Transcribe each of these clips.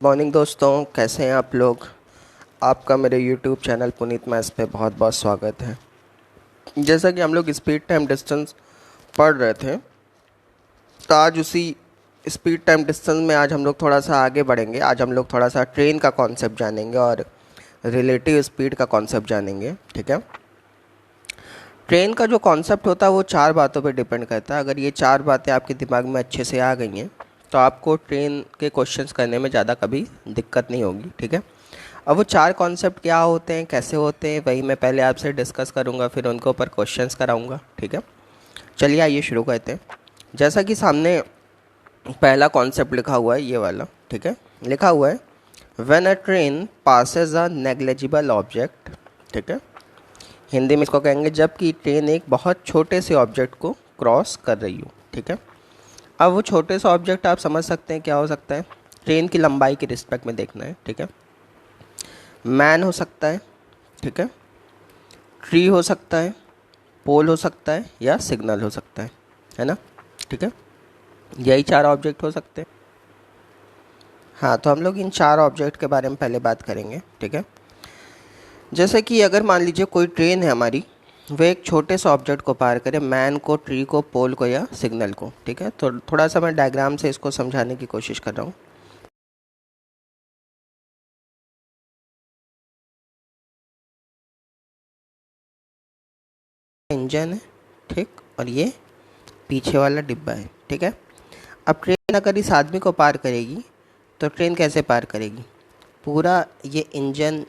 Morning दोस्तों, कैसे हैं आप लोग। आपका मेरे यूट्यूब चैनल पुनीत मैथ्स पे बहुत बहुत स्वागत है। जैसा कि हम लोग स्पीड टाइम डिस्टेंस पढ़ रहे थे, तो आज उसी स्पीड टाइम डिस्टेंस में आज हम लोग थोड़ा सा आगे बढ़ेंगे। आज हम लोग थोड़ा सा ट्रेन का कॉन्सेप्ट जानेंगे और रिलेटिव स्पीड का कॉन्सेप्ट जानेंगे। ठीक है। ट्रेन का जो कॉन्सेप्ट होता है वो चार बातों पे डिपेंड करता है। अगर ये चार बातें आपके दिमाग में अच्छे से आ गई हैं तो आपको ट्रेन के क्वेश्चंस करने में ज़्यादा कभी दिक्कत नहीं होगी। ठीक है। अब वो चार कॉन्सेप्ट क्या होते हैं, कैसे होते हैं, वही मैं पहले आपसे डिस्कस करूँगा, फिर उनके ऊपर क्वेश्चंस कराऊँगा। ठीक है। चलिए आइए शुरू करते हैं। जैसा कि सामने पहला कॉन्सेप्ट लिखा हुआ है, ये वाला। ठीक है। लिखा हुआ है when a train passes a negligible object. ठीक है। हिंदी में इसको कहेंगे जब कि ट्रेन एक बहुत छोटे से ऑब्जेक्ट को क्रॉस कर रही हो। ठीक है। अब वो छोटे से ऑब्जेक्ट आप समझ सकते हैं क्या हो सकता है। ट्रेन की लंबाई के रिस्पेक्ट में देखना है। ठीक है। मैन हो सकता है, ठीक है, ट्री हो सकता है, पोल हो सकता है, या सिग्नल हो सकता है ना। ठीक है। यही चार ऑब्जेक्ट हो सकते हैं। हाँ, तो हम लोग इन चार ऑब्जेक्ट के बारे में पहले बात करेंगे। ठीक है। जैसे कि अगर मान लीजिए कोई ट्रेन है हमारी, वह एक छोटे से ऑब्जेक्ट को पार करे, मैन को, ट्री को, पोल को या सिग्नल को। ठीक है। तो थोड़ा सा मैं डायग्राम से इसको समझाने की कोशिश कर रहा हूँ। इंजन है, ठीक, और ये पीछे वाला डिब्बा है। ठीक है। अब ट्रेन अगर इस आदमी को पार करेगी तो ट्रेन कैसे पार करेगी। पूरा ये इंजन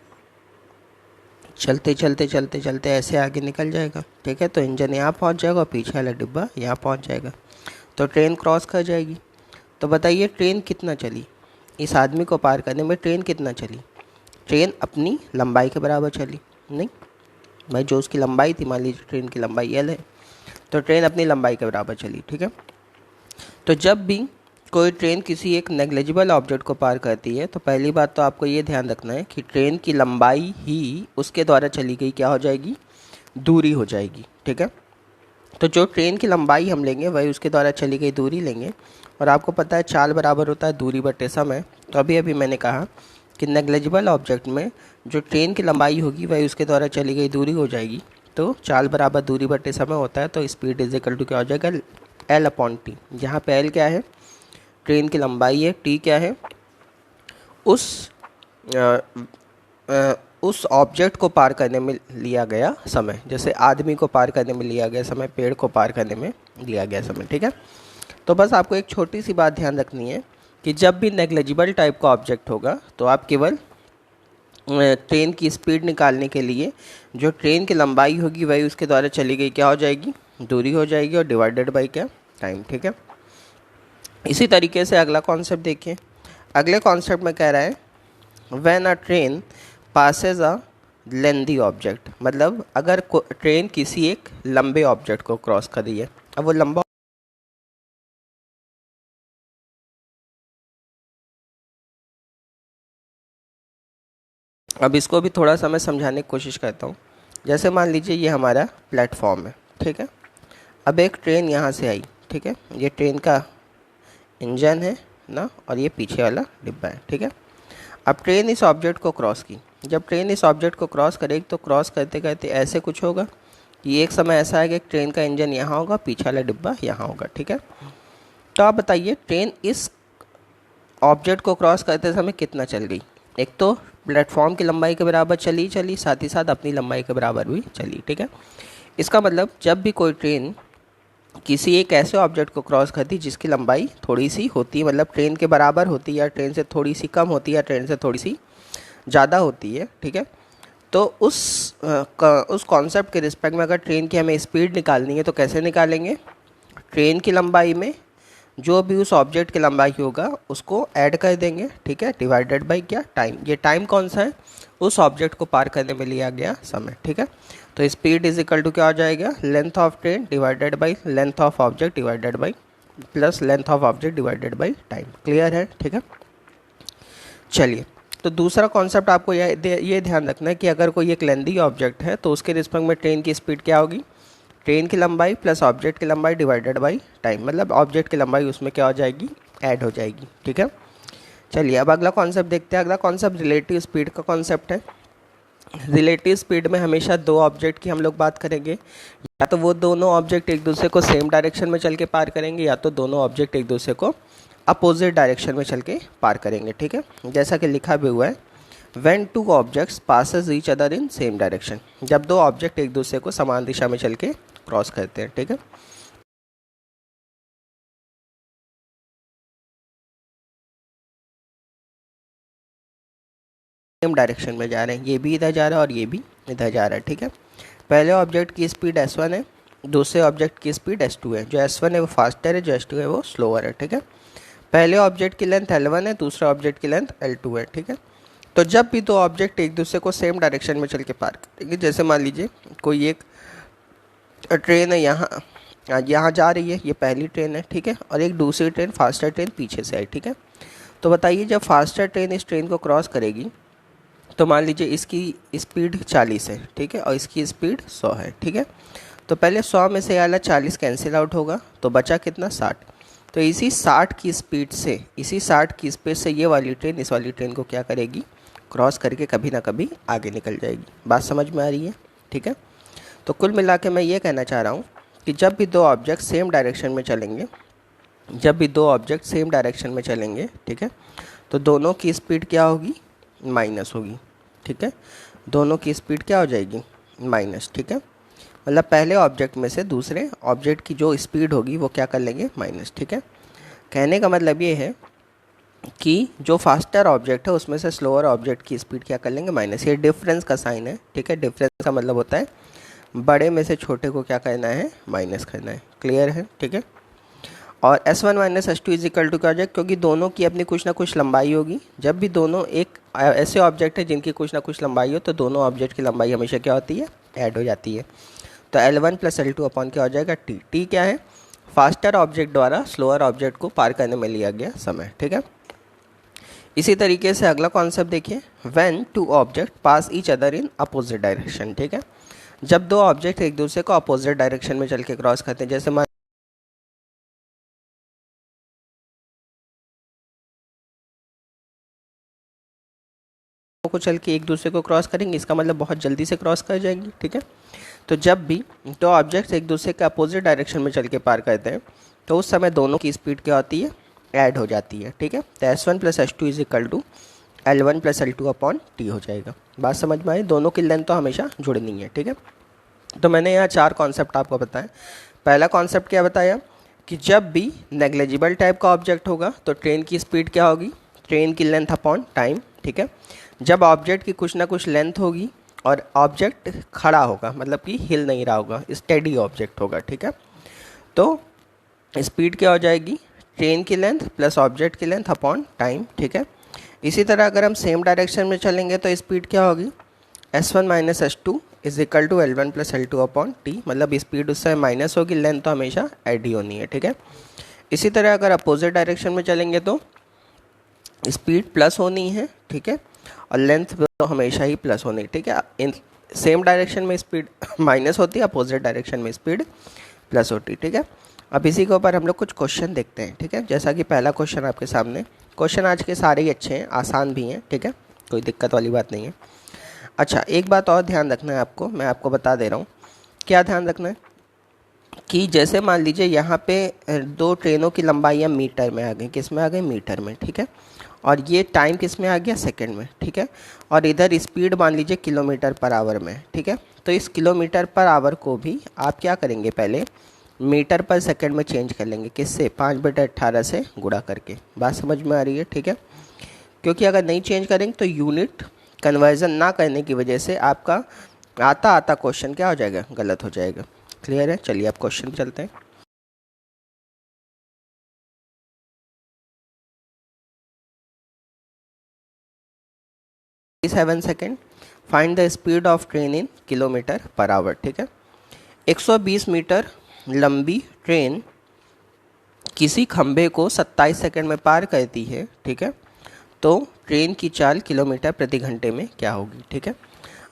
चलते चलते चलते चलते ऐसे आगे निकल जाएगा। ठीक है। तो इंजन यहाँ पहुँच जाएगा और पीछे वाला डिब्बा यहाँ पहुँच जाएगा, तो ट्रेन क्रॉस कर जाएगी। तो बताइए ट्रेन कितना चली, इस आदमी को पार करने में ट्रेन कितना चली। ट्रेन अपनी लंबाई के बराबर चली। नहीं भाई, जो उसकी लंबाई थी, मान लीजिए ट्रेन की लंबाई L है, तो ट्रेन अपनी लंबाई के बराबर चली। ठीक है। तो जब भी कोई ट्रेन किसी एक नेग्लिजिबल ऑब्जेक्ट को पार करती है तो पहली बात तो आपको ये ध्यान रखना है कि ट्रेन की लंबाई ही उसके द्वारा चली गई क्या हो जाएगी, दूरी हो जाएगी। ठीक है। तो जो ट्रेन की लंबाई हम लेंगे वही उसके द्वारा चली गई दूरी लेंगे। और आपको पता है चाल बराबर होता है दूरी बटे समय। तो अभी अभी मैंने कहा कि नेग्लिजिबल ऑब्जेक्ट में जो ट्रेन की लंबाई होगी वही उसके द्वारा चली गई दूरी हो जाएगी। तो चाल बराबर दूरी बटे समय होता है। तो स्पीड इज इक्वल टू क्या हो जाएगा, L/T। जहाँ पे L क्या है, ट्रेन की लंबाई है, T क्या है, उस उस ऑब्जेक्ट को पार करने में लिया गया समय। जैसे आदमी को पार करने में लिया गया समय, पेड़ को पार करने में लिया गया समय। ठीक है। तो बस आपको एक छोटी सी बात ध्यान रखनी है कि जब भी नेग्लिजिबल टाइप का ऑब्जेक्ट होगा तो आप केवल ट्रेन की स्पीड निकालने के लिए जो ट्रेन की लंबाई होगी वही उसके द्वारा चली गई क्या हो जाएगी, दूरी हो जाएगी, और डिवाइडेड बाई क्या, टाइम। ठीक है। इसी तरीके से अगला कॉन्सेप्ट देखिए। अगले कॉन्सेप्ट में कह रहा है when a train passes a lengthy object. मतलब अगर ट्रेन किसी एक लंबे ऑब्जेक्ट को क्रॉस कर रही है। अब वो लंबा, अब इसको भी थोड़ा सा मैं समझाने की कोशिश करता हूँ। जैसे मान लीजिए ये हमारा प्लेटफॉर्म है। ठीक है। अब एक ट्रेन यहाँ से आई। ठीक है। ये ट्रेन का इंजन है ना, और ये पीछे वाला डिब्बा है। ठीक है। अब ट्रेन इस ऑब्जेक्ट को क्रॉस की। जब ट्रेन इस ऑब्जेक्ट को क्रॉस करेगी तो क्रॉस करते करते ऐसे कुछ होगा कि एक समय ऐसा आएगा कि ट्रेन का इंजन यहाँ होगा, पीछे वाला डिब्बा यहाँ होगा। ठीक है। तो आप बताइए ट्रेन इस ऑब्जेक्ट को क्रॉस करते समय कितना चल गई। एक तो प्लेटफॉर्म की लंबाई के बराबर चली, साथ ही साथ अपनी लंबाई के बराबर भी चली। ठीक है। इसका मतलब जब भी कोई ट्रेन किसी एक ऐसे ऑब्जेक्ट को क्रॉस करती जिसकी लंबाई थोड़ी सी होती है, मतलब ट्रेन के बराबर होती है, या ट्रेन से थोड़ी सी कम होती है, या ट्रेन से थोड़ी सी ज़्यादा होती है। ठीक है। तो उस कॉन्सेप्ट के रिस्पेक्ट में अगर ट्रेन की हमें स्पीड निकालनी है तो कैसे निकालेंगे, ट्रेन की लंबाई में जो भी उस ऑब्जेक्ट की लंबाई होगा उसको ऐड कर देंगे। ठीक है। डिवाइडेड बाई क्या, टाइम। ये टाइम कौन सा है, उस ऑब्जेक्ट को पार करने में लिया गया समय। ठीक है। तो स्पीड इज इक्वल टू क्या हो जाएगा, length of train divided by length of object divided by plus length of object divided by time. Clear है। ठीक है। चलिए, तो दूसरा कॉन्सेप्ट आपको ये ध्यान रखना है कि अगर कोई एक लेंदी ऑब्जेक्ट है तो उसके रिस्पेक्ट में ट्रेन की स्पीड क्या होगी, ट्रेन की लंबाई प्लस ऑब्जेक्ट की लंबाई डिवाइडेड बाई टाइम। मतलब ऑब्जेक्ट की लंबाई उसमें क्या हो जाएगी, ऐड हो जाएगी। ठीक है। चलिए अब अगला कॉन्सेप्ट देखते हैं। अगला कॉन्सेप्ट रिलेटिव स्पीड का कॉन्सेप्ट है। रिलेटिव स्पीड में हमेशा दो ऑब्जेक्ट की हम लोग बात करेंगे, या तो वो दोनों ऑब्जेक्ट एक दूसरे को सेम डायरेक्शन में चल के पार करेंगे, या तो दोनों ऑब्जेक्ट एक दूसरे को अपोजिट डायरेक्शन में चल के पार करेंगे। ठीक है, जैसा कि लिखा भी हुआ है, when two objects passes each other in same direction, जब दो ऑब्जेक्ट एक दूसरे को समान दिशा में चल के क्रॉस करते हैं। ठीक है, सेम डायरेक्शन में जा रहे हैं, ये भी इधर जा रहा है और ये भी इधर जा रहा है। ठीक है, पहले ऑब्जेक्ट की स्पीड s1 है, दूसरे ऑब्जेक्ट की स्पीड s2 है। जो s1 है वो फास्टर है, जो s2 है वो स्लोअर है। ठीक है, पहले ऑब्जेक्ट की लेंथ L1 है, दूसरे ऑब्जेक्ट की लेंथ L2 है। ठीक है, तो जब भी दो ऑब्जेक्ट एक दूसरे को सेम डायरेक्शन में चल के पार करेंगे, जैसे मान लीजिए कोई एक ट्रेन है, यहाँ जा रही है, ये पहली ट्रेन है। ठीक है, और एक दूसरी ट्रेन फास्टर ट्रेन पीछे से है। ठीक है, तो बताइए जब फास्टर ट्रेन इस ट्रेन को क्रॉस करेगी तो मान लीजिए इसकी स्पीड 40 है। ठीक है, और इसकी स्पीड 100 है। ठीक है, तो पहले 100 में से वाला 40 कैंसिल आउट होगा, तो बचा कितना 60। तो इसी 60 की स्पीड से ये वाली ट्रेन इस वाली ट्रेन को क्या करेगी, क्रॉस करके कभी ना कभी आगे निकल जाएगी। बात समझ में आ रही है? ठीक है, तो कुल मिला के मैं ये कहना चाह रहा हूँ कि जब भी दो ऑब्जेक्ट सेम डायरेक्शन में चलेंगे, ठीक है, तो दोनों की स्पीड क्या होगी, माइनस होगी। ठीक है, दोनों की स्पीड क्या हो जाएगी, माइनस। ठीक है, मतलब पहले ऑब्जेक्ट में से दूसरे ऑब्जेक्ट की जो स्पीड होगी वो क्या कर लेंगे, माइनस। ठीक है, कहने का मतलब ये है कि जो फास्टर ऑब्जेक्ट है उसमें से स्लोअर ऑब्जेक्ट की स्पीड क्या कर लेंगे, माइनस। ये डिफरेंस का साइन है। ठीक है, डिफरेंस का मतलब होता है बड़े में से छोटे को क्या करना है, माइनस करना है। क्लियर है? ठीक है, और S1 minus S2 is equal to क्या हो जाएगा, क्योंकि दोनों की अपनी कुछ ना कुछ लंबाई होगी। जब भी दोनों एक ऐसे ऑब्जेक्ट है जिनकी कुछ ना कुछ लंबाई हो, तो दोनों ऑब्जेक्ट की लंबाई हमेशा क्या होती है, ऐड हो जाती है। तो L1 प्लस L2 अपॉन क्या हो जाएगा, T क्या है, फास्टर ऑब्जेक्ट द्वारा स्लोअर ऑब्जेक्ट को पार करने में लिया गया समय। ठीक है, इसी तरीके से अगला कॉन्सेप्ट देखिए, when two object pass each other in opposite direction. ठीक है, जब दो ऑब्जेक्ट एक दूसरे को अपोजिट डायरेक्शन में चल के क्रॉस करते हैं, जैसे मान को चल के एक दूसरे को क्रॉस करेंगे, इसका मतलब बहुत जल्दी से क्रॉस कर जाएंगे। ठीक है, तो जब भी दो ऑब्जेक्ट्स एक दूसरे के अपोजिट डायरेक्शन में चल के पार करते हैं, तो उस समय दोनों की स्पीड क्या होती है, ऐड हो जाती है। ठीक है, तो S1 plus S2 is equal to L1 plus L2 upon T हो जाएगा। बात समझ में आई? दोनों की लेंथ तो हमेशा जुड़नी है। ठीक है, तो मैंने यहाँ 4 कॉन्सेप्ट आपको बताया। पहला कॉन्सेप्ट क्या बताया कि जब भी नेग्लिजिबल टाइप का ऑब्जेक्ट होगा तो ट्रेन की स्पीड क्या होगी, ट्रेन की लेंथ अपॉन टाइम। ठीक है, जब ऑब्जेक्ट की कुछ ना कुछ लेंथ होगी और ऑब्जेक्ट खड़ा होगा, मतलब कि हिल नहीं रहा होगा, स्टेडी ऑब्जेक्ट होगा। ठीक है, तो स्पीड क्या हो जाएगी, ट्रेन की लेंथ प्लस ऑब्जेक्ट की लेंथ अपॉन टाइम। ठीक है, इसी तरह अगर हम सेम डायरेक्शन में चलेंगे तो स्पीड क्या होगी, S1 minus S2 is equal to L1 plus L2 upon T, मतलब स्पीड उससे माइनस होगी, लेंथ तो हमेशा ऐड ही होनी है। ठीक है, इसी तरह अगर अपोजिट डायरेक्शन में चलेंगे तो स्पीड प्लस होनी है। ठीक है, और लेंथ तो हमेशा ही प्लस होनी है। ठीक है, इन सेम डायरेक्शन में स्पीड माइनस होती है, अपोजिट डायरेक्शन में स्पीड प्लस होती है। ठीक है, अब इसी के ऊपर हम लोग कुछ क्वेश्चन देखते हैं। ठीक है, जैसा कि पहला क्वेश्चन आपके सामने, क्वेश्चन आज के सारे ही अच्छे हैं, आसान भी हैं। ठीक है, कोई दिक्कत वाली बात नहीं है। अच्छा, एक बात और ध्यान रखना है आपको, मैं आपको बता दे रहा हूँ। क्या ध्यान रखना है कि जैसे मान लीजिए यहाँ पे दो ट्रेनों की लंबाइयाँ मीटर में आ गई, किस में आ गई, मीटर में। ठीक है, और ये टाइम किस में आ गया, सेकंड में। ठीक है, और इधर स्पीड मान लीजिए किलोमीटर पर आवर में। ठीक है, तो इस किलोमीटर पर आवर को भी आप क्या करेंगे, पहले मीटर पर सेकंड में चेंज कर लेंगे, किससे, 5/18 से गुणा करके। बात समझ में आ रही है? ठीक है, क्योंकि अगर नहीं चेंज करेंगे तो यूनिट कन्वर्जन ना करने की वजह से आपका आता क्वेश्चन क्या हो जाएगा, गलत हो जाएगा। क्लियर है? चलिए आप क्वेश्चन पे चलते हैं। 7 second, find the speed of train in kilometre per our. ठीक है, 120 मीटर लंबी ट्रेन किसी खंभे को 27 सेकंड में पार करती है। ठीक है, तो ट्रेन की चाल किलोमीटर प्रति घंटे में क्या होगी। ठीक है,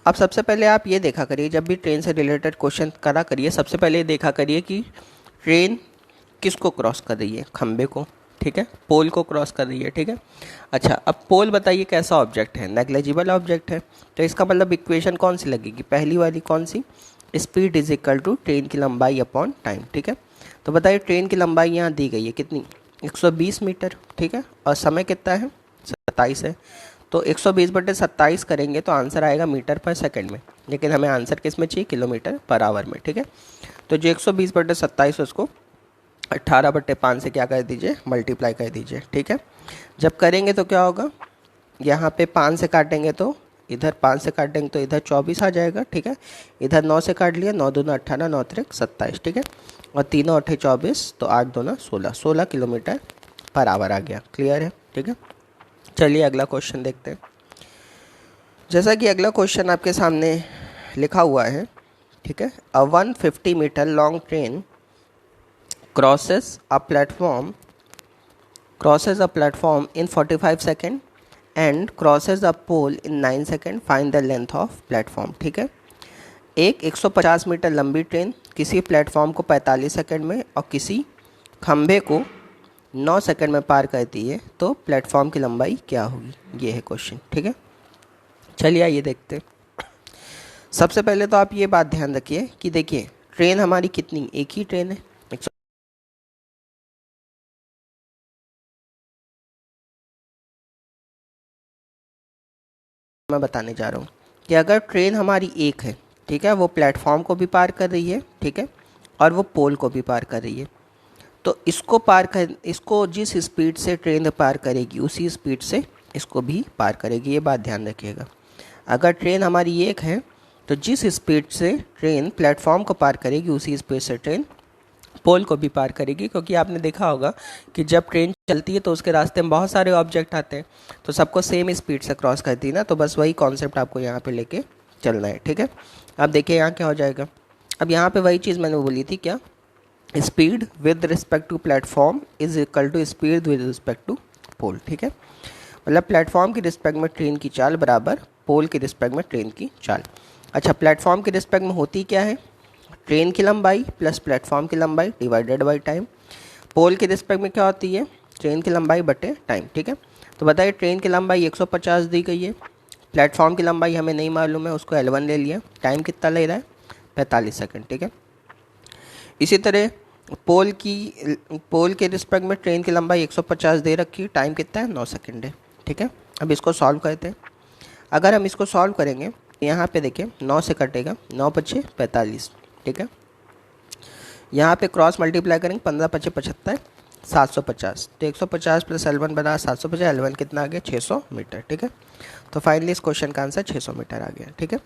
अब सबसे पहले आप ये देखा करिए, जब भी ट्रेन से रिलेटेड क्वेश्चन करा करिए, सबसे पहले ये देखा करिए कि ट्रेन किसको क्रॉस कर रही है, खंभे को। ठीक है, पोल को क्रॉस कर रही है। ठीक है, अच्छा अब पोल बताइए कैसा ऑब्जेक्ट है, नेग्लिजिबल ऑब्जेक्ट है, तो इसका मतलब इक्वेशन कौन सी लगेगी, पहली वाली कौन सी, speed is equal to train की लंबाई अपॉन टाइम। ठीक है, तो बताइए ट्रेन की लंबाई यहाँ दी गई है कितनी, 120 मीटर। ठीक है, और समय कितना है, 27 है, तो 120/27 करेंगे तो आंसर आएगा मीटर पर सेकंड में, लेकिन हमें आंसर किस में चाहिए, किलोमीटर पर आवर में। ठीक है, तो जो 120/27 उसको 18/5 से क्या कर दीजिए, मल्टीप्लाई कर दीजिए। ठीक है, जब करेंगे तो क्या होगा, यहाँ पे 5 से काटेंगे तो इधर 5 से काटेंगे तो इधर 24 आ जाएगा। ठीक है, इधर 9 से काट लिया, 9 दूना 18, 9 त्रिक 27। ठीक है, और तीनों 8 24, तो 8 दूना 16, 16 किलोमीटर पर आवर आ गया। क्लियर है। ठीक है, चलिए अगला क्वेश्चन देखते हैं। जैसा कि अगला क्वेश्चन आपके सामने लिखा हुआ है, ठीक है, a 150 metre long train crosses a platform in 45 second and crosses a pole in 9 second, find the length of platform। ठीक है, एक 150 मीटर लंबी ट्रेन किसी प्लेटफॉर्म को 45 सेकेंड में और किसी खंभे को 9 सेकेंड में पार करती है, तो प्लेटफॉर्म की लंबाई क्या होगी, ये है क्वेश्चन। ठीक है, चलिए आइए देखते हैं। सबसे पहले तो आप ये बात ध्यान रखिए कि देखिए ट्रेन हमारी कितनी, एक ही ट्रेन है, मैं बताने जा रहा हूँ कि अगर ट्रेन हमारी एक है, ठीक है, वो प्लेटफॉर्म को भी पार कर रही है, ठीक है, और वो पोल को भी पार कर रही है, तो इसको जिस स्पीड से ट्रेन पार करेगी उसी स्पीड से इसको भी पार करेगी, ये बात ध्यान रखिएगा। अगर ट्रेन हमारी एक है तो जिस स्पीड से ट्रेन प्लेटफॉर्म को पार करेगी उसी स्पीड से ट्रेन पोल को भी पार करेगी, क्योंकि आपने देखा होगा कि जब ट्रेन चलती है तो उसके रास्ते में बहुत सारे ऑब्जेक्ट आते हैं, तो सबको सेम स्पीड से क्रॉस करती है ना, तो बस वही कॉन्सेप्ट आपको यहाँ पे लेके चलना है। ठीक है, अब देखिए यहाँ क्या हो जाएगा, अब यहाँ पे वही चीज़ मैंने बोली थी, क्या, speed with respect to platform is equal to speed with respect to pole. ठीक है, मतलब प्लेटफॉर्म की रिस्पेक्ट में ट्रेन की चाल बराबर पोल की रिस्पेक्ट में ट्रेन की चाल। अच्छा, प्लेटफॉर्म की रिस्पेक्ट में होती क्या है, ट्रेन की लंबाई प्लस प्लेटफॉर्म की लंबाई डिवाइडेड बाई टाइम। पोल की रिस्पेक्ट में क्या होती है, ट्रेन की लंबाई बटे टाइम। ठीक है, तो बताइए ट्रेन की लंबाई 150 दी गई है, प्लेटफॉर्म की लंबाई हमें नहीं मालूम है, उसको L1 ले लिया, टाइम कितना ले रहा है, 45 सेकंड। ठीक है, इसी तरह पोल के रिस्पेक्ट में ट्रेन की लंबाई 150 दे रखी, टाइम कितना है, 9 सेकंड है। ठीक है, अब इसको सॉल्व करते हैं। अगर हम इसको सॉल्व करेंगे, यहाँ पे देखिए 9 से कटेगा, 9 पचे 45। ठीक है, यहाँ पे क्रॉस मल्टीप्लाई करेंगे, 15 पचे 75, 750, तो 150 प्लस L1 बना 750, L1 कितना आ गया, 600 मीटर। ठीक है, तो फाइनली इस क्वेश्चन का आंसर 600 मीटर आ गया। ठीक है,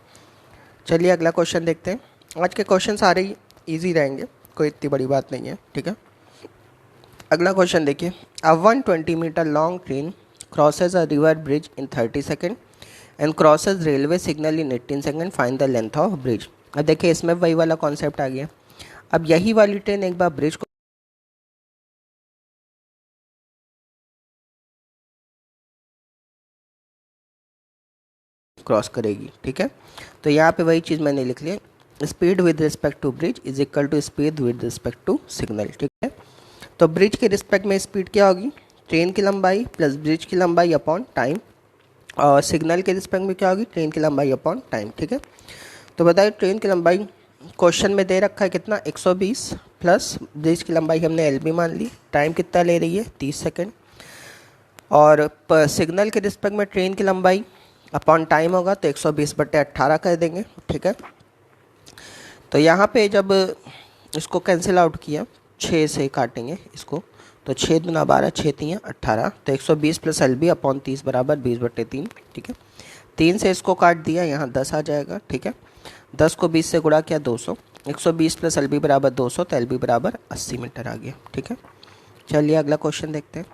चलिए अगला क्वेश्चन देखते हैं। आज के क्वेश्चन सारे ही ईजी रहेंगे, कोई इतनी बड़ी बात नहीं है। ठीक है, अगला क्वेश्चन देखिए, a 120 metre long train crosses a river bridge in 30 second and crosses railway signal in 18 second, find the length of bridge. अब देखिए इसमें वही वाला कॉन्सेप्ट आ गया, अब यही वाली ट्रेन एक बार ब्रिज को क्रॉस करेगी। ठीक है, तो यहाँ पे वही चीज़ मैंने लिख लिया, speed with respect to bridge is equal to speed with respect to signal. ठीक है, तो ब्रिज के रिस्पेक्ट में स्पीड क्या होगी, ट्रेन की लंबाई प्लस ब्रिज की लंबाई अपॉन टाइम, और सिग्नल के रिस्पेक्ट में क्या होगी, ट्रेन की लंबाई अपॉन टाइम। ठीक है, तो बताइए ट्रेन की लंबाई क्वेश्चन में दे रखा है कितना, 120 प्लस ब्रिज की लंबाई हमने LB मान ली, टाइम कितना ले रही है, 30 सेकेंड, और सिग्नल के रिस्पेक्ट में ट्रेन की लंबाई अपॉन टाइम होगा तो 120/18 कर देंगे। ठीक है, तो यहाँ पे जब इसको कैंसिल आउट किया, 6 से काटेंगे इसको, तो 6 दूना 12, 6 3 18, तो 120 प्लस LB अपॉन 30 बराबर 20/3। ठीक है, 3 से इसको काट दिया, यहाँ 10 आ जाएगा। ठीक है, 10 को 20 से गुणा किया, 200, 120 प्लस LB बराबर 200, तो LB बराबर 80 मीटर आ गया। ठीक है, चलिए अगला क्वेश्चन देखते हैं।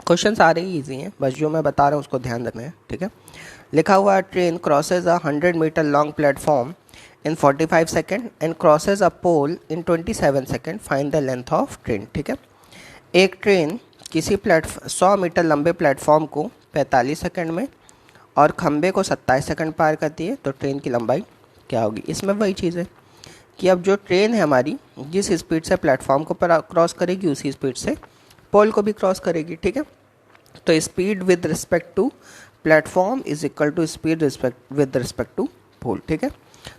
क्वेश्चन सारे ही ईजी हैं, बस जो मैं बता रहा हूँ उसको ध्यान रखना है। ठीक है, लिखा हुआ है train crosses a 100 metre long platform in 45 second and crosses a pole in 27 second, find the length of train. ठीक है, एक ट्रेन किसी 100 मीटर लंबे प्लेटफॉर्म को 45 सेकेंड में और खंबे को 27 सेकेंड पार करती है, तो ट्रेन की लंबाई क्या होगी। इसमें वही चीज़ है कि अब जो ट्रेन है हमारी जिस स्पीड से प्लेटफॉर्म को क्रॉस करेगी उसी स्पीड से पोल को भी क्रॉस करेगी, ठीक है। तो speed with respect to platform is equal to speed with respect to pole, ठीक है।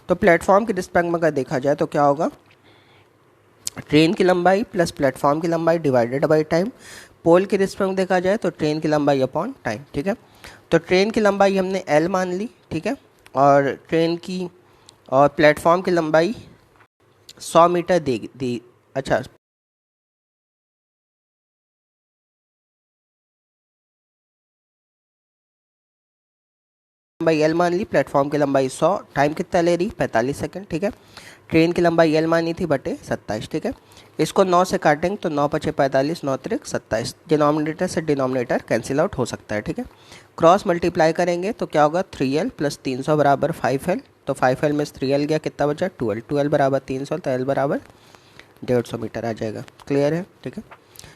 तो प्लेटफॉर्म के रिस्पेक्ट में अगर देखा जाए तो क्या होगा, ट्रेन की लंबाई प्लस प्लेटफॉर्म की लंबाई डिवाइडेड बाई टाइम। पोल के रिस्पेक्ट में देखा जाए तो ट्रेन की लंबाई अपॉन टाइम, ठीक है। तो ट्रेन की लंबाई हमने L मान ली, ठीक है, और ट्रेन की और प्लेटफॉर्म की लंबाई 100 मीटर दी अच्छा लंबाई L मान ली, प्लेटफॉर्म की लंबाई 100, टाइम कितना ले रही 45 सेकंड, ठीक है। ट्रेन की लंबाई L मानी थी बटे 27, ठीक है। इसको 9 से काटेंगे तो 9 पचे 45, 9 त्रिक 27, डिनोमिनेटर से डिनोमिनेटर कैंसिल आउट हो सकता है, ठीक है। क्रॉस मल्टीप्लाई करेंगे तो क्या होगा, 3L प्लस 300 बराबर 5L, तो 5L में 3L गया, कितना बचा 12, 12 बराबर 300, तो L बराबर 150 मीटर आ जाएगा। क्लियर है, ठीक है।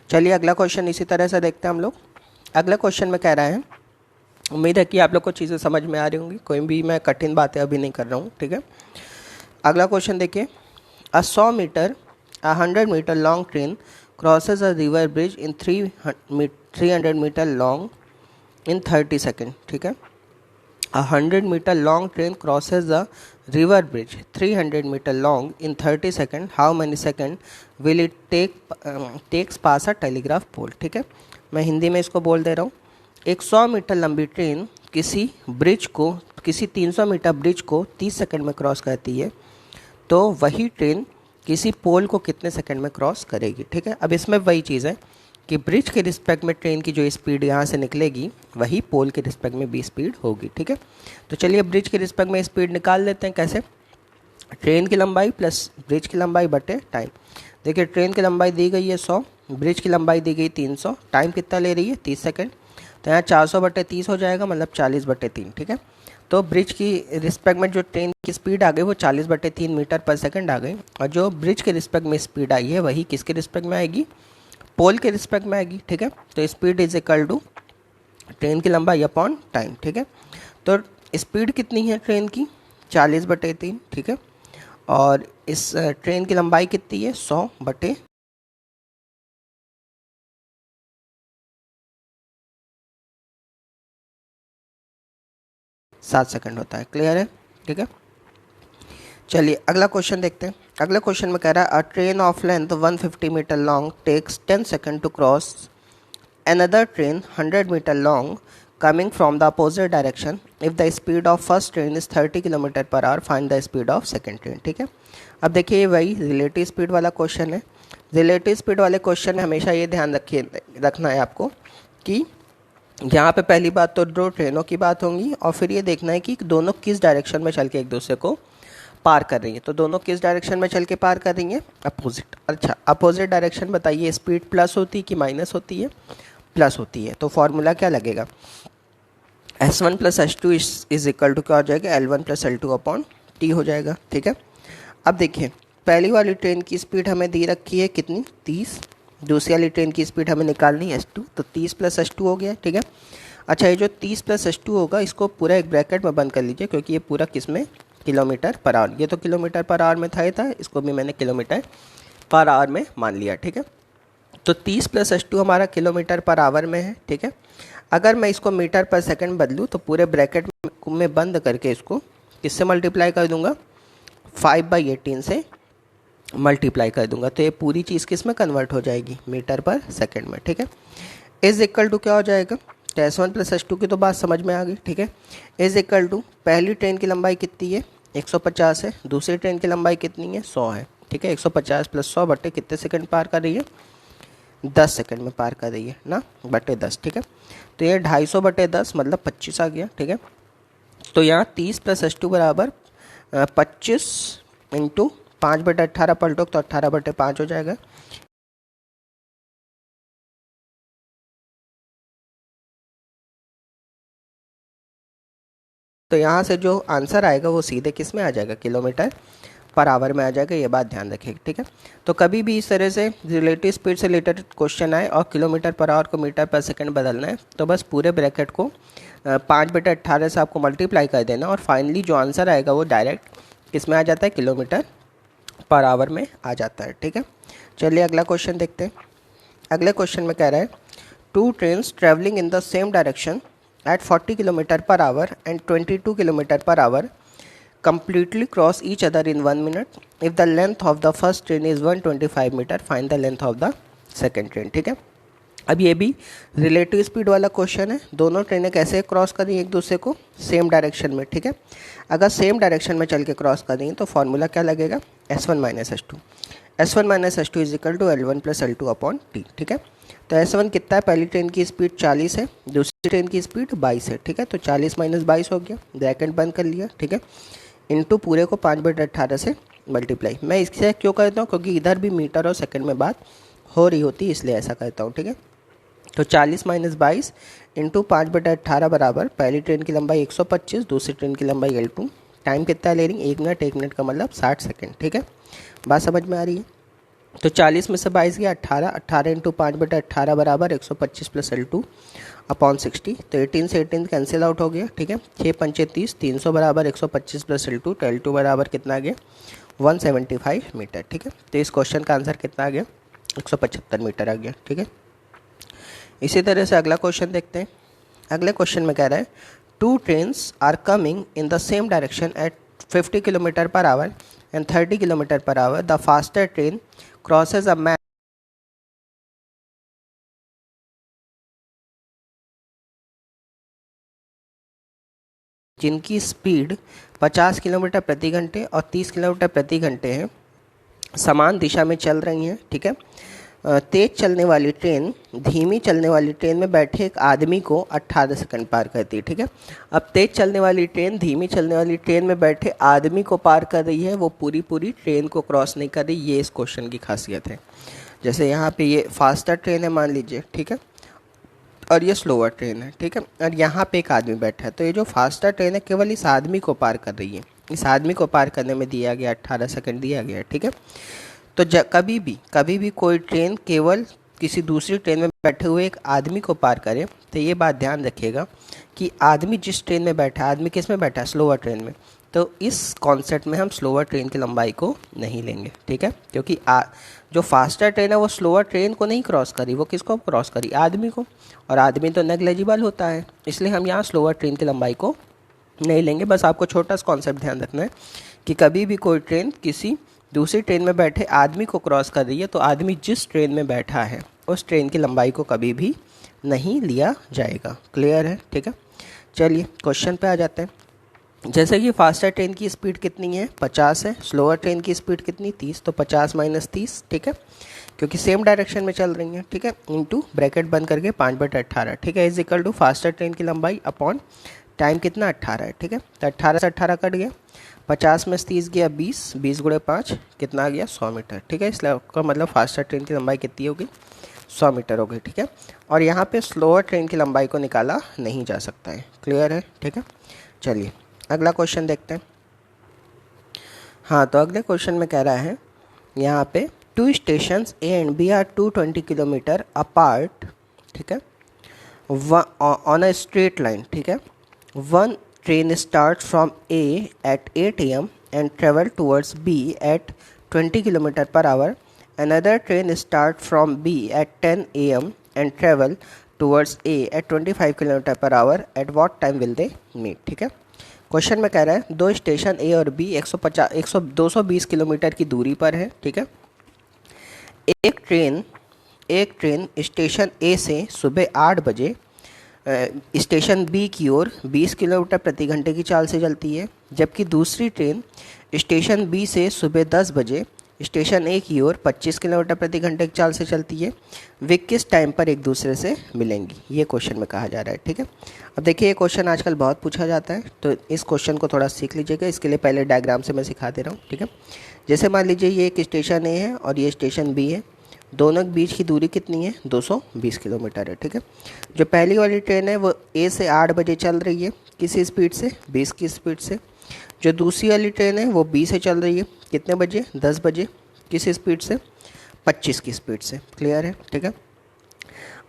चलिए अगला क्वेश्चन इसी तरह से देखते हैं हम लोग। अगला क्वेश्चन में कह रहा है, उम्मीद है कि आप लोग को चीज़ें समझ में आ रही होंगी, कोई भी मैं कठिन बातें अभी नहीं कर रहा हूँ, ठीक है। अगला क्वेश्चन देखिए, a 100 metre long train crosses a river bridge in 300 metre long in 30 second, ठीक है। 100 metre long train crosses the river bridge 300 metre long in 30 second, how many second will it takes pass a telegraph pole, ठीक है। मैं हिंदी में इसको बोल दे रहा हूँ। एक 100 मीटर लंबी ट्रेन किसी 300 मीटर ब्रिज को 30 सेकंड में क्रॉस करती है, तो वही ट्रेन किसी पोल को कितने सेकंड में क्रॉस करेगी, ठीक है। अब इसमें वही चीज़ है कि ब्रिज के रिस्पेक्ट में ट्रेन की जो स्पीड यहाँ से निकलेगी वही पोल के रिस्पेक्ट में भी स्पीड होगी, ठीक है। तो चलिए ब्रिज के रिस्पेक्ट में स्पीड निकाल लेते हैं। कैसे, ट्रेन की लंबाई प्लस ब्रिज की लंबाई बटे टाइम। देखिए ट्रेन की लंबाई दी गई है 100, ब्रिज की लंबाई दी गई 300, टाइम कितना ले रही है 30 सेकेंड, तो यहाँ 400 बटे 30 हो जाएगा, मतलब 40 बटे 3, ठीक है। तो ब्रिज की रिस्पेक्ट में जो ट्रेन की स्पीड आ गई वो 40 बटे 3 मीटर पर सेकंड आ गई, और जो ब्रिज के रिस्पेक्ट में स्पीड आई है वही किसके रिस्पेक्ट में आएगी, पोल के रिस्पेक्ट में आएगी, ठीक है। तो speed is equal to train की लंबाई अपॉन टाइम, ठीक है। तो स्पीड कितनी है ट्रेन की 40 बटे 3, ठीक है, और इस ट्रेन की लंबाई कितनी है 100 बटे 7 सेकंड होता है। क्लियर है, ठीक है। चलिए अगला क्वेश्चन देखते हैं। अगला क्वेश्चन में कह रहा है, a train of length 150 metre long takes 10 second to cross another train 100 meter long coming from the opposite direction if the speed of first train is 30 km per hour, find the speed of second train, ठीक है। अब देखिए ये वही relative speed वाला question है। Relative speed वाले question में हमेशा ये ध्यान रखना है आपको कि यहाँ पे पहली बात तो दो ट्रेनों की बात होंगी, और फिर ये देखना है कि दोनों किस डायरेक्शन में चल के एक दूसरे को पार कर रही है। तो दोनों किस डायरेक्शन में चल के पार कर रही हैं, अपोजिट। अच्छा अपोजिट डायरेक्शन बताइए, स्पीड प्लस होती है कि माइनस होती है, प्लस होती है। तो फॉर्मूला क्या लगेगा, S1 plus S2 is equal to क्या हो जाएगा, L1 plus L2 upon T हो जाएगा, ठीक है। अब देखिए पहली वाली ट्रेन की स्पीड हमें दी रखी है कितनी 30, दूसरी वाली ट्रेन की स्पीड हमें निकालनी है S2, तो 30 प्लस S2 हो गया, ठीक है। अच्छा ये जो 30 प्लस S2 होगा इसको पूरा एक ब्रैकेट में बंद कर लीजिए, क्योंकि ये पूरा किस में किलोमीटर पर आवर, ये तो किलोमीटर पर आवर में था, इसको भी मैंने किलोमीटर पर आवर में मान लिया, ठीक है। तो 30 प्लस S2 हमारा किलोमीटर पर आवर में है, ठीक है। अगर मैं इसको मीटर पर सेकंड बदलूँ तो पूरे ब्रैकेट में बंद करके इसको किससे मल्टीप्लाई कर दूंगा, 5/18 से मल्टीप्लाई कर दूंगा, तो ये पूरी चीज़ किस में कन्वर्ट हो जाएगी, मीटर पर सेकंड में, ठीक है। इज इक्वल टू क्या हो जाएगा, तो S1 प्लस S2 की तो बात समझ में आ गई, ठीक है। इज इक्वल टू पहली ट्रेन की लंबाई कितनी है 150 है, दूसरी ट्रेन की लंबाई कितनी है 100 है, ठीक है। 150 प्लस 100 बटे कितने सेकंड पार कर रही है, 10 सेकंड में पार कर रही है ना, बटे 10, ठीक है। तो ये 250 बटे 10 मतलब 25 आ गया, ठीक है। तो यहाँ 30 प्लस S2 बराबर 25 इंटू 5/18 पलटो तो 18/5 हो जाएगा। तो यहाँ से जो आंसर आएगा वो सीधे किस में आ जाएगा, किलोमीटर पर आवर में आ जाएगा, ये बात ध्यान रखिएगा, ठीक है। तो कभी भी इस तरह से रिलेटिव स्पीड से रिलेटेड क्वेश्चन आए और किलोमीटर पर आवर को मीटर पर सेकंड बदलना है, तो बस पूरे ब्रैकेट को 5/18 से आपको मल्टीप्लाई कर देना, और फाइनली जो आंसर आएगा वो डायरेक्ट किस में आ जाता है, किलोमीटर पर आवर में आ जाता है, ठीक है। चलिए अगला क्वेश्चन देखते हैं। अगले क्वेश्चन में कह रहा है two trains travelling in the same direction at 40 kilometre per hour and 22 kilometre per hour completely cross each other in 1 minute if the length of the first train is 125 metre find the length of the second train। ठीक है, अब ये भी relative speed वाला question है। दोनों ट्रेनें कैसे क्रॉस करें एक दूसरे को, सेम डायरेक्शन में। ठीक है, अगर सेम डायरेक्शन में चल के क्रॉस करेंगे तो फॉर्मूला क्या लगेगा, S1 minus S2। S1 minus S2 is equal to L1 plus L2 upon T। ठीक है, तो S1 कितना है, पहली ट्रेन की स्पीड 40 है, दूसरी ट्रेन की स्पीड 22 है। ठीक है, तो 40 माइनस 22 हो गया, ब्रैकेट बंद कर लिया। ठीक है, इनटू पूरे को 5/18 से मल्टीप्लाई। मैं इससे क्यों करता हूँ, क्योंकि इधर भी मीटर और सेकंड में बात हो रही होती है, इसलिए ऐसा करता हूँ। ठीक है, तो 40 माइनस 22 इंटू 5/18 बराबर पहली ट्रेन की लंबाई 125, दूसरी ट्रेन की लंबाई L2। टाइम कितना ले रही, 1 मिनट, 1 मिनट का मतलब 60 सेकेंड। ठीक है, बात समझ में आ रही है। तो 40 में से 22 गया 18, 18 इंटू 5/18 बराबर 125 प्लस L2 अपॉन 60। तो 18 से 18 कैंसिल आउट हो गया। ठीक है, 6 पंचे 30, 300 बराबर 125 प्लस L2, तो L2 बराबर कितना आ गया, 175 मीटर। ठीक है, तो इस क्वेश्चन का आंसर कितना आ गया, 175 मीटर आ गया। ठीक है, इसी तरह से अगला क्वेश्चन देखते हैं। अगले क्वेश्चन में कह रहा है two trains are coming in the same direction at 50 kilometre per hour and 30 kilometre per hour. The faster train crosses a man जिनकी स्पीड 50 किलोमीटर प्रति घंटे और 30 किलोमीटर प्रति घंटे है, समान दिशा में चल रही हैं। ठीक है, तेज चलने वाली ट्रेन धीमी चलने वाली ट्रेन में बैठे एक आदमी को 18 सेकंड पार करती है। ठीक है, अब तेज चलने वाली ट्रेन धीमी चलने वाली ट्रेन में बैठे आदमी को पार कर रही है, वो पूरी ट्रेन को क्रॉस नहीं कर रही। ये इस क्वेश्चन की खासियत है। जैसे यहाँ पे ये फास्टर ट्रेन है मान लीजिए, ठीक है, और ये स्लोअर ट्रेन है। ठीक है, और यहाँ पे एक आदमी बैठा है, तो ये जो फास्टर ट्रेन है केवल इस आदमी को पार कर रही है। इस आदमी को पार करने में दिया गया 18 सेकंड दिया गया है। ठीक है, तो कभी भी कोई ट्रेन केवल किसी दूसरी ट्रेन में बैठे हुए एक आदमी को पार करे, तो ये बात ध्यान रखिएगा कि आदमी जिस ट्रेन में बैठा है, आदमी किस में बैठा है, स्लोअर ट्रेन में, तो इस कॉन्सेप्ट में हम स्लोअर ट्रेन की लंबाई को नहीं लेंगे। ठीक है, क्योंकि जो फास्टर ट्रेन है वो स्लोअर ट्रेन को नहीं क्रॉस करी, वो किसको क्रॉस करी, आदमी को, और आदमी तो नेग्लिजिबल होता है, इसलिए हम यहाँ स्लोअर ट्रेन की लंबाई को नहीं लेंगे। बस आपको छोटा सा कॉन्सेप्ट ध्यान रखना है कि कभी भी कोई ट्रेन किसी दूसरी ट्रेन में बैठे आदमी को क्रॉस कर रही है, तो आदमी जिस ट्रेन में बैठा है उस ट्रेन की लंबाई को कभी भी नहीं लिया जाएगा। क्लियर है। ठीक है, चलिए क्वेश्चन पे आ जाते हैं। जैसे कि फास्टर ट्रेन की स्पीड कितनी है, 50 है, स्लोअर ट्रेन की स्पीड कितनी, 30, तो 50 माइनस 30। ठीक है, क्योंकि सेम डायरेक्शन में चल रही हैं। ठीक है, इंटू ब्रैकेट बंद करके 5/18। ठीक है, is equal to faster train की लंबाई अपॉन टाइम कितना 18 है। ठीक है, तो 18 से 18 कट गया, 50 में 30 गया 20, 20 गुणे 5 कितना आ गया, 100 मीटर। ठीक है, इसलिए आपका मतलब फास्टर ट्रेन की लंबाई कितनी होगी, 100 मीटर हो गई। ठीक है, और यहाँ पे स्लोअर ट्रेन की लंबाई को निकाला नहीं जा सकता है। क्लियर है। ठीक है, चलिए अगला क्वेश्चन देखते हैं। हाँ, तो अगले क्वेश्चन में कह रहा है यहाँ पे two stations A and B are 220 kilometre apart. ठीक है, ऑन अ स्ट्रेट लाइन। ठीक है, one train start from A at 8 AM and travel towards B at 20 kilometre per hour. Another train start from B at 10 AM and travel towards A at 25 kilometre per our. At what time will they meet? ठीक है, question में कह रहा है दो station ए और B 220 kilometre की दूरी पर है। ठीक है, एक ट्रेन स्टेशन ए से सुबह 8 बजे स्टेशन बी की ओर 20 किलोमीटर प्रति घंटे की चाल से चलती है, जबकि दूसरी ट्रेन स्टेशन बी से सुबह 10 बजे स्टेशन ए की ओर 25 किलोमीटर प्रति घंटे की चाल से चलती है। वे किस टाइम पर एक दूसरे से मिलेंगी, ये क्वेश्चन में कहा जा रहा है। ठीक है, अब देखिए ये क्वेश्चन आजकल बहुत पूछा जाता है, तो इस क्वेश्चन को थोड़ा सीख लीजिएगा। इसके लिए पहले डायग्राम से मैं सिखा दे रहा हूँ। ठीक है, जैसे मान लीजिए ये एक स्टेशन ए है और ये स्टेशन बी है, दोनों के बीच की दूरी कितनी है, 220 किलोमीटर है। ठीक है, जो पहली वाली ट्रेन है वो ए से 8 बजे चल रही है, किसी स्पीड से, 20 की स्पीड से। जो दूसरी वाली ट्रेन है वो बी से चल रही है, कितने बजे, 10 बजे, किस स्पीड से, 25 की स्पीड से। क्लियर है। ठीक है,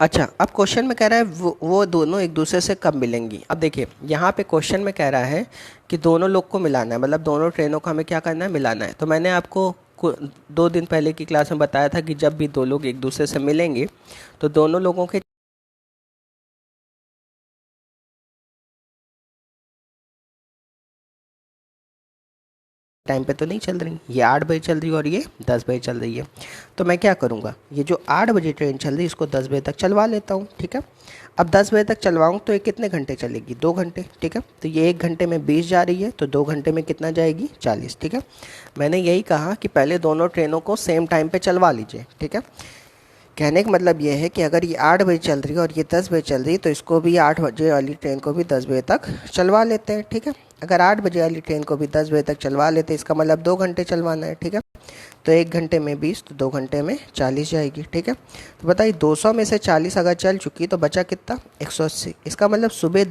अच्छा अब क्वेश्चन में कह रहा है वो दोनों एक दूसरे से कब मिलेंगी। अब देखिए यहाँ पे क्वेश्चन में कह रहा है कि दोनों लोग को मिलाना है, मतलब दोनों ट्रेनों को हमें क्या करना है, मिलाना है। तो मैंने आपको 2 दिन पहले की क्लास में बताया था कि जब भी दो लोग एक दूसरे से मिलेंगे तो दोनों लोगों के टाइम पे तो नहीं चल रही, ये 8 बजे चल रही है और ये 10 बजे चल रही है। तो मैं क्या करूँगा, ये जो 8 बजे ट्रेन चल रही है इसको 10 बजे तक चलवा लेता हूँ, ठीक है। अब 10 बजे तक चलवाऊँ तो ये कितने घंटे चलेगी, 2 घंटे, ठीक है। तो ये 1 घंटे में 20 जा रही है तो 2 घंटे में कितना जाएगी, 40, ठीक है। मैंने यही कहा कि पहले दोनों ट्रेनों को सेम टाइम पर चलवा लीजिए, ठीक है। कहने का मतलब ये है कि अगर ये 8 बजे चल रही है और ये 10 बजे चल रही है तो इसको भी 8 बजे वाली ट्रेन को भी 10 बजे तक चलवा लेते हैं, ठीक है। अगर 8 बजे वाली ट्रेन को भी 10 बजे तक चलवा लेते हैं इसका मतलब 2 घंटे चलवाना है, ठीक है। तो 1 घंटे में 20 तो 2 घंटे में 40 जाएगी, ठीक है। तो बताइए 200 में से 40 अगर चल चुकी तो बचा कितना, 180। इसका मतलब सुबह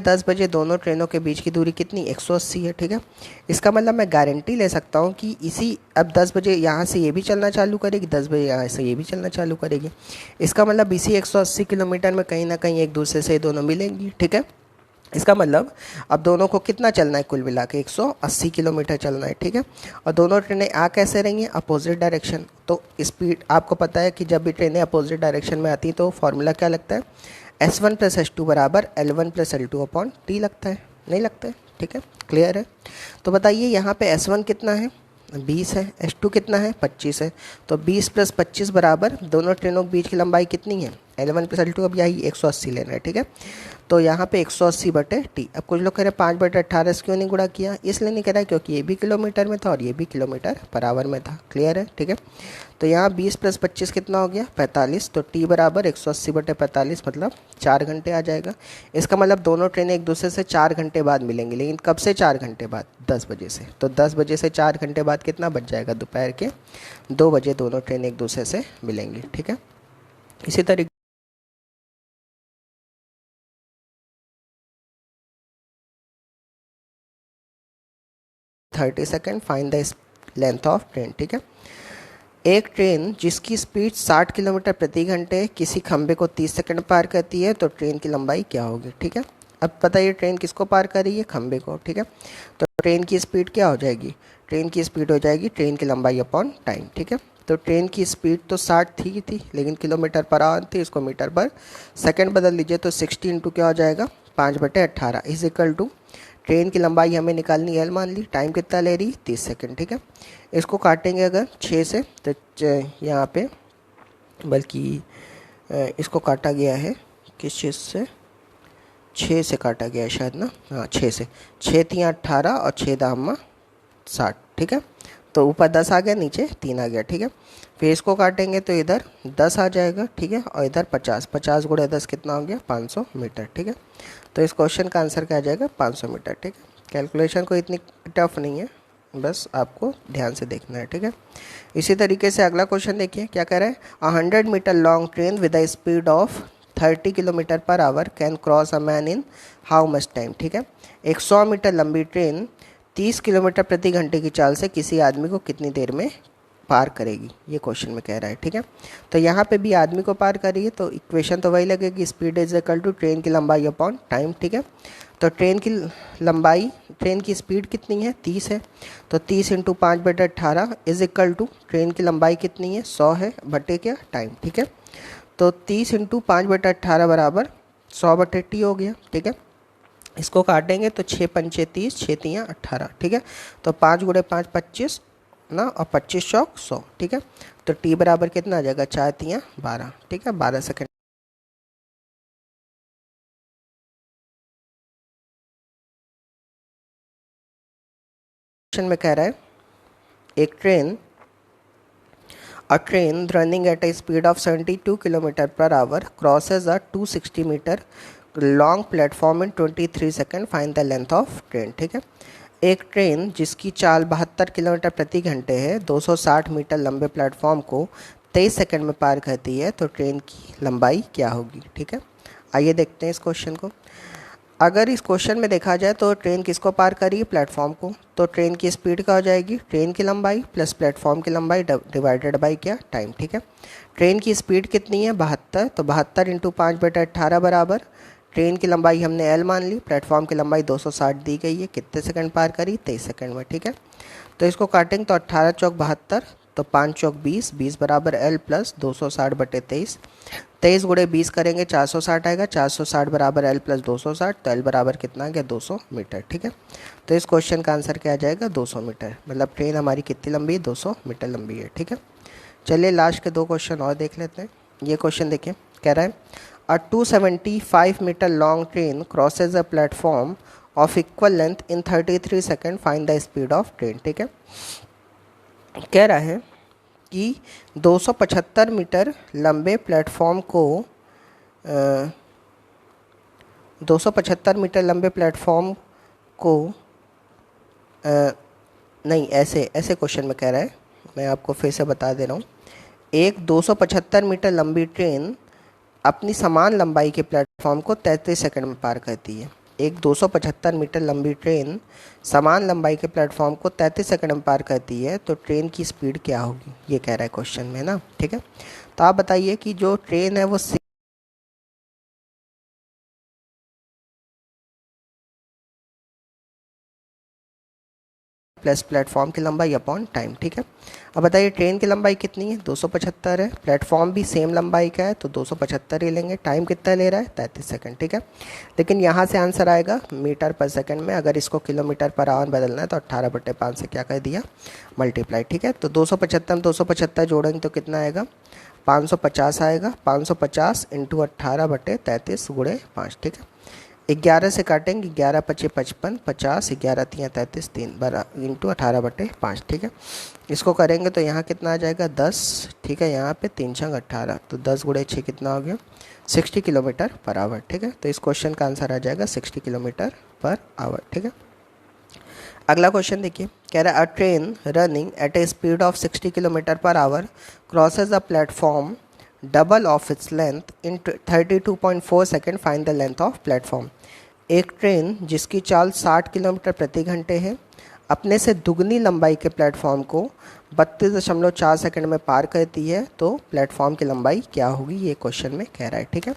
10 बजे दोनों ट्रेनों के बीच की दूरी कितनी, 180 है, ठीक है। इसका मतलब मैं गारंटी ले सकता हूँ कि इसी अब 10 बजे यहाँ से ये भी चलना चालू करेगी, 10 बजे यहाँ से ये भी चलना चालू करेगी। इसका मतलब इसी 180 किलोमीटर में कहीं ना कहीं एक दूसरे से दोनों मिलेंगी, ठीक है। इसका मतलब अब दोनों को कितना चलना है, कुल मिला के 180 किलोमीटर चलना है, ठीक है। और दोनों ट्रेनें आ कैसे रही हैं, अपोजिट डायरेक्शन। तो स्पीड आपको पता है कि जब भी ट्रेनें अपोजिट डायरेक्शन में आती हैं तो फॉर्मूला क्या लगता है, S1 + S2 बराबर L1 + L2 अपॉन T लगता है, नहीं लगता है, ठीक है। क्लियर है। तो बताइए यहाँ पे S1 कितना है, 20 है, S2 कितना है, 25 है। तो 20 + 25 बराबर दोनों ट्रेनों के बीच की लंबाई कितनी है, L1 + L2। अब यही 180 लेना है, ठीक है। तो यहाँ पे 180/T। अब कुछ लोग कह रहे हैं 5/18 से क्यों नहीं गुणा किया, इसलिए नहीं कह रहा है क्योंकि ये भी किलोमीटर में था और ये भी किलोमीटर पर आवर में था। क्लियर है, ठीक है। तो यहाँ 20 + 25 कितना हो गया, 45। तो T बराबर 180/45 मतलब 4 घंटे आ जाएगा। इसका मतलब दोनों ट्रेनें एक दूसरे से 4 घंटे बाद मिलेंगी, लेकिन कब से 4 घंटे बाद, 10 बजे से। तो 10 बजे से 4 घंटे बाद कितना बच जाएगा, दोपहर के 2 बजे दोनों ट्रेनें एक दूसरे से मिलेंगी, ठीक है। इसी तरीके 30 second find the length of train, ठीक है। एक ट्रेन जिसकी स्पीड 60 किलोमीटर प्रति घंटे किसी खंभे को 30 सेकंड पार करती है तो ट्रेन की लंबाई क्या होगी, ठीक है। अब बताइए ट्रेन किसको पार कर रही है, खंभे को, ठीक है। तो ट्रेन की स्पीड क्या हो जाएगी, ट्रेन की स्पीड हो जाएगी ट्रेन की लंबाई अपॉन टाइम, ठीक है। तो ट्रेन की स्पीड तो 60 थी लेकिन किलोमीटर पर आवर थी, इसको मीटर पर सेकंड बदल लीजिए तो 60 इंटू क्या हो जाएगा, 5/18 इज इक्वल टू ट्रेन की लंबाई हमें निकालनी है L मान ली, टाइम कितना ले रही, 30 सेकंड, ठीक है। इसको काटेंगे अगर 6 से तो यहाँ पे बल्कि इसको काटा गया है किस चीज़ से, 6 से काटा गया है शायद ना, हाँ 6 से, 6 3 18 और 6 दामा 60, ठीक है। तो ऊपर 10 आ गया, नीचे 3 आ गया, ठीक है। फिर इसको काटेंगे तो इधर 10 आ जाएगा, ठीक है। और इधर 50, 50 × 10 कितना हो गया, 500 मीटर, ठीक है। तो इस क्वेश्चन का आंसर क्या आ जाएगा, 500 मीटर, ठीक है। कैलकुलेशन को इतनी टफ नहीं है, बस आपको ध्यान से देखना है, ठीक है। इसी तरीके से अगला क्वेश्चन देखिए क्या कह रहा है, 100 metre long train with a speed of 30 kilometre per hour can cross a man in how much time, ठीक है। एक 100 मीटर लंबी ट्रेन 30 किलोमीटर प्रति घंटे की चाल से किसी आदमी को कितनी देर में पार करेगी, ये क्वेश्चन में कह रहा है, ठीक है। तो यहाँ पे भी आदमी को पार करिए तो इक्वेशन तो वही लगेगी, speed is equal to train की लंबाई अपॉन टाइम, ठीक है। तो ट्रेन की लंबाई, ट्रेन की स्पीड कितनी है, 30 है। तो 30 × 5/18 इज इक्वल टू ट्रेन की लंबाई कितनी है, 100 है, बटे क्या, टाइम, ठीक है। तो 30 × 5/18 बराबर 100/T हो गया, ठीक है। इसको काटेंगे तो 6 पंचे 30, 6 तियाँ 18, ठीक है। तो 5 × 5 25 ना, और 25 चौक 100, ठीक है। तो T बराबर कितना आ जाएगा, 4 तियाँ 12, ठीक है, 12 सेकेंड में कह रहा है एक train A train running at a speed of 72 km per hour crosses a 260 meter long platform in 23 second, find the length of train, ठीक है। एक ट्रेन जिसकी चाल 72 किलोमीटर प्रति घंटे है 260 मीटर लंबे प्लेटफॉर्म को 23 सेकेंड में पार करती है तो ट्रेन की लंबाई क्या होगी, ठीक है। आइए देखते हैं इस क्वेश्चन को। अगर इस क्वेश्चन में देखा जाए तो ट्रेन किसको पार करेगी, प्लेटफॉर्म को। तो ट्रेन की स्पीड क्या हो जाएगी, ट्रेन की लंबाई प्लस प्लेटफॉर्म की लंबाई डिवाइडेड बाई क्या, टाइम, ठीक है। ट्रेन की स्पीड कितनी है, 72, तो 72 × 5/18 बराबर ट्रेन की लंबाई हमने L मान ली, प्लेटफॉर्म की लंबाई 260 दी गई है, कितने सेकंड पार करी, 23 सेकंड में, ठीक है। तो इसको काटेंगे तो 18 चौक 72, तो 5 चौक 20, 20 बराबर L प्लस 260 बटे 23, 23 गुणे 20 करेंगे 460 आएगा, 460 बराबर L प्लस 260, तो L बराबर कितना आ गया 200 मीटर, ठीक है। तो इस क्वेश्चन का आंसर क्या आ जाएगा 200 मीटर, मतलब ट्रेन हमारी कितनी लंबी है, 200 मीटर लंबी है, ठीक है। चलिए लास्ट के 2 क्वेश्चन और देख लेते हैं। ये क्वेश्चन देखिए, कह रहा है a 275 metre long train crosses a platform of equal length in 33 second, find the speed of train, ठीक है। कह रहा है कि 275 मीटर लंबे प्लेटफॉर्म को 275 मीटर लंबे प्लेटफॉर्म को नहीं, ऐसे क्वेश्चन में कह रहा है, मैं आपको फिर से बता दे रहा हूँ। एक 275 मीटर लंबी ट्रेन अपनी समान लंबाई के प्लेटफॉर्म को 33 सेकंड में पार करती है। एक 275 मीटर लंबी ट्रेन समान लंबाई के प्लेटफॉर्म को 33 सेकंड में पार करती है, तो ट्रेन की स्पीड क्या होगी, ये कह रहा है क्वेश्चन में ना, ठीक है। तो आप बताइए कि जो ट्रेन है वो प्लस प्लेटफॉर्म की लंबाई अपॉन टाइम, ठीक है। अब बताइए ट्रेन की लंबाई कितनी है, 275 है, प्लेटफॉर्म भी सेम लंबाई का है, तो 275 ही लेंगे, टाइम कितना ले रहा है 33 सेकंड, ठीक है। लेकिन यहाँ से आंसर आएगा मीटर पर सेकंड में, अगर इसको किलोमीटर पर आवर बदलना है तो 18/5 से क्या कर दिया, मल्टीप्लाई, ठीक है। तो 275 में 275 जोड़ेंगे तो कितना आएगा 550 आएगा, 550 इंटू 18/33 गुणे 5, ठीक है। 11 से काटेंगे, 11 पचे 55, 50, 11 तियाँ 33, 3 बरा इंटू 18/5, ठीक है। इसको करेंगे तो यहाँ कितना आ जाएगा 10, ठीक है। यहाँ पे 3 छंग 18, तो 10 गुणे 6 कितना हो गया 60 किलोमीटर पर आवर, ठीक है। तो इस क्वेश्चन का आंसर आ जाएगा 60 किलोमीटर पर आवर, ठीक है। अगला क्वेश्चन देखिए, कह रहा है a train running at A speed of 60 kilometre per our crosses a platform double of its length in 32.4 second, find the length of platform. एक ट्रेन जिसकी चाल 60 किलोमीटर प्रति घंटे है अपने से दुगनी लंबाई के प्लेटफॉर्म को 32.4 सेकंड में पार करती है, तो प्लेटफॉर्म की लंबाई क्या होगी, ये क्वेश्चन में कह रहा है, ठीक है।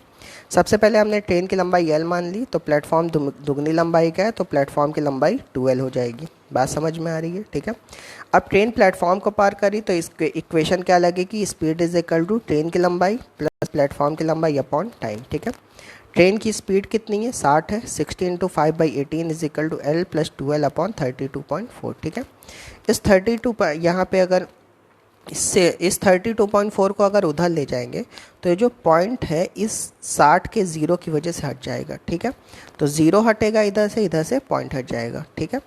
सबसे पहले हमने ट्रेन की लंबाई L मान ली, तो प्लेटफॉर्म दुगनी लंबाई का है, तो प्लेटफॉर्म की लंबाई 2L हो जाएगी। बात समझ में आ रही है, ठीक है। अब ट्रेन प्लेटफॉर्म को पार करी तो इसके इक्वेशन क्या लगेगी, speed is equal to train की लंबाई प्लस प्लेटफॉर्म की लंबाई अपॉन टाइम, ठीक है। ट्रेन की स्पीड कितनी है 60 है, 60 into 5/18 is equal to L plus 2L upon 32.4, ठीक है। इस 32 पर यहाँ पे अगर इस 32.4 को अगर उधर ले जाएंगे तो ये जो पॉइंट है इस 60 के ज़ीरो की वजह से हट जाएगा, ठीक है। तो ज़ीरो हटेगा इधर से पॉइंट हट जाएगा, ठीक है।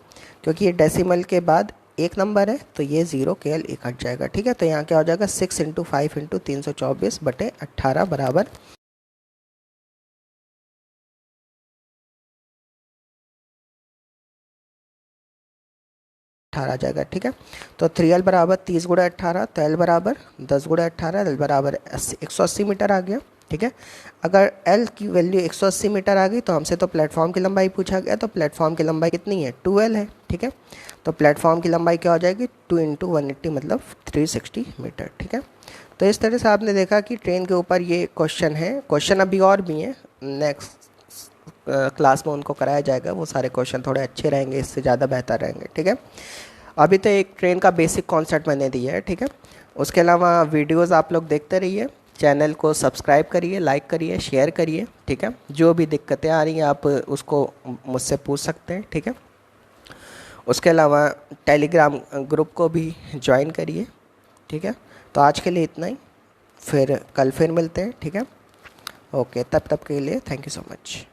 क्योंकि ये डेसिमल के बाद एक नंबर है तो ये 0 केवल एक हट जाएगा, ठीक है। तो यहाँ क्या हो जाएगा 6 इंटू 5 इंटू 324 बटे 18 बराबर 18 आ जाएगा, ठीक है। तो 3L बराबर 30 गुणा 18, तो L बराबर 10 गुणा 18, L बराबर 180 मीटर आ गया, ठीक है। अगर L की वैल्यू 180 मीटर आ गई तो हमसे तो प्लेटफॉर्म की लंबाई पूछा गया, तो प्लेटफॉर्म की लंबाई कितनी है 2L है, ठीक है। तो प्लेटफॉर्म की लंबाई क्या हो जाएगी 2 इंटू 180 मतलब 360 मीटर, ठीक है। तो इस तरह से आपने देखा कि ट्रेन के ऊपर ये क्वेश्चन है। क्वेश्चन अभी और भी हैं, नेक्स्ट क्लास में उनको कराया जाएगा, वो सारे क्वेश्चन थोड़े अच्छे रहेंगे, इससे ज़्यादा बेहतर रहेंगे, ठीक है। अभी तो एक ट्रेन का बेसिक कॉन्सेप्ट मैंने दिया है, ठीक है। उसके अलावा वीडियोस आप लोग देखते रहिए, चैनल को सब्सक्राइब करिए, लाइक करिए, शेयर करिए, ठीक है। जो भी दिक्कतें आ रही हैं आप उसको मुझसे पूछ सकते हैं, ठीक है। उसके अलावा टेलीग्राम ग्रुप को भी ज्वाइन करिए, ठीक है। तो आज के लिए इतना ही, फिर कल फिर मिलते हैं, ठीक है। ओके, तब के लिए थैंक यू सो मच।